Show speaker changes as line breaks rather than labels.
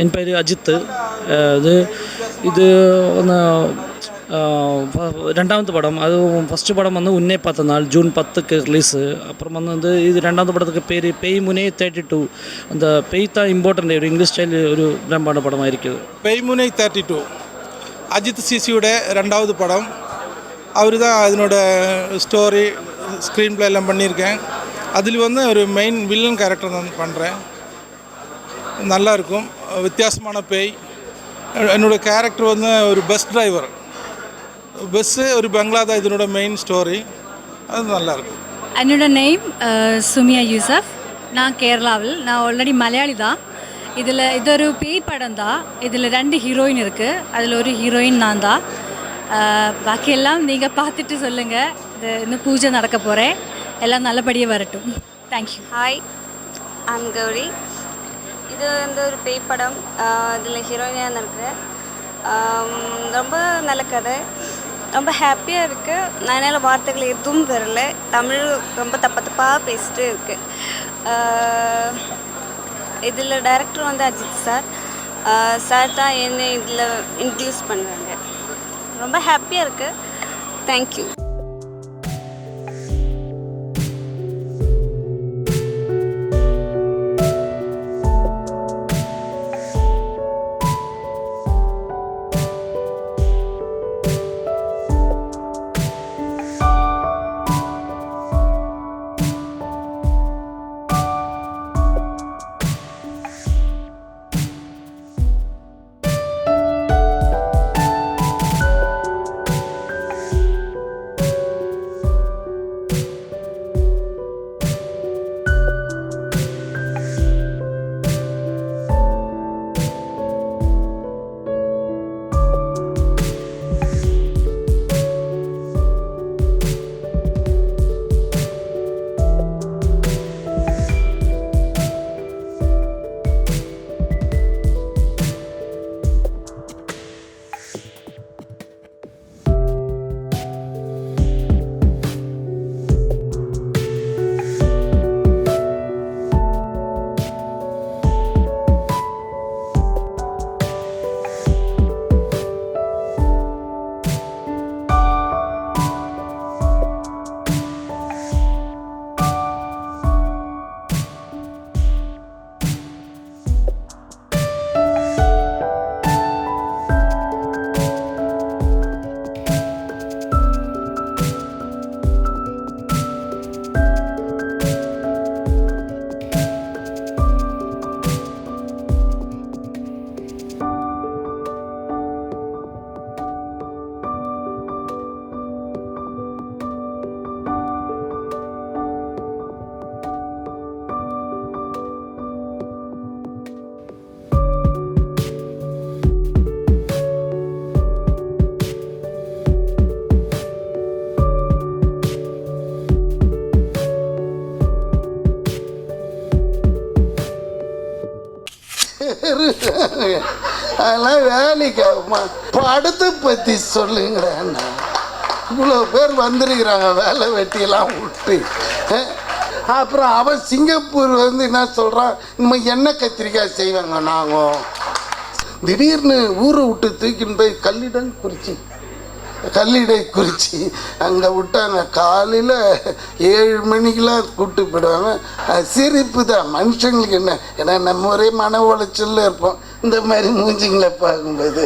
என் பேர் அஜித். இது ഒന്ന് രണ്ടാമത്തെ പടം. അത് ഫസ്റ്റ് പടം വന്ന് ഉന്നേ 10 നാൾ ജൂൺ 10க்கு ரிலீஸு. அப்புறம் வந்து இது ரெண்டாவது படத்துக்கு பேர் பெய் முனே 32. அந்த பெய் தான் இம்பார்ட்டൻ്റ് ஒரு இங்கிலீஷ் സ്റ്റൈൽ ഒരു ബ്രഹ്മാണ്ഡ പടമായിരിക്കും.
பெய் முனை 32 அஜித் சிசியோட ரெண்டாவது படம். அவர் தான் அதனோட ஸ்டோரி ஸ்க்ரீன் ப்ளே எல்லாம் பண்ணியிருக்கேன். அதில் வந்து ஒரு மெயின் வில்லன் கேரக்டர் தான் பண்ணுறேன். நல்லாயிருக்கும். வித்தியாசமான பேய். என்னோடய கேரக்டர் வந்து ஒரு பஸ் டிரைவர். பஸ்ஸு ஒரு பங்களா தான் இதனோட மெயின் ஸ்டோரி. அது நல்லாயிருக்கும்.
என்னோட நேம் சுமியா யூசப். நான் கேரளாவில். நான் ஆல்ரெடி மலையாளி தான். இது ஒரு பேய் படம் தான். இதில் 2 ஹீரோயின் இருக்குது. அதில் ஒரு ஹீரோயின் நான் தான். பாக்கி எல்லாம் நீங்கள் பார்த்துட்டு சொல்லுங்கள். இது இன்னும் பூஜை நடக்க போகிறேன். எல்லாம் நல்லபடியாக வரட்டும். தேங்க்யூ.
Hi, I'm Gauri. இது வந்து ஒரு பேய் படம். இதில் ஹீரோயினாக இருக்கிறேன். ரொம்ப நல்ல கதை. ரொம்ப ஹாப்பியாக இருக்குது. நான் என்னால் வார்த்தைகள் எதுவும் வரல. தமிழ் ரொம்ப தப்பாக பேசிட்டு இருக்குது. இதில் டைரக்டர் வந்து அஜித் சார் தான் என்னை இதில் இன்ட்ரடியூஸ் பண்ணுவாங்க. ரொம்ப ஹாப்பியாக இருக்குது. தேங்க்யூ.
அதெல்லாம் வேலைக்கு படத்தை பற்றி சொல்லுங்கிறேன். இவ்வளோ பேர் வந்திருக்கிறாங்க வேலை வெட்டியெல்லாம் விட்டு. அப்புறம் அவன் சிங்கப்பூர் வந்து என்ன சொல்கிறான், நம்ம எண்ணெய் கத்திரிக்காய் செய்வாங்க. நாங்கள் திடீர்னு ஊரை விட்டு தூக்கின்னு போய் கல்லிடை குறிச்சி அங்கே விட்டாங்க. காலையில் 7 மணிக்கெலாம் கூப்பிட்டு போயிடுவாங்க. சிரிப்பு தான் மனுஷங்களுக்கு. என்ன ஏன்னா நம்ம ஒரே மன உளைச்சலில் இருப்போம். இந்த மாதிரி மூஞ்சிங்களை பார்க்கும்போது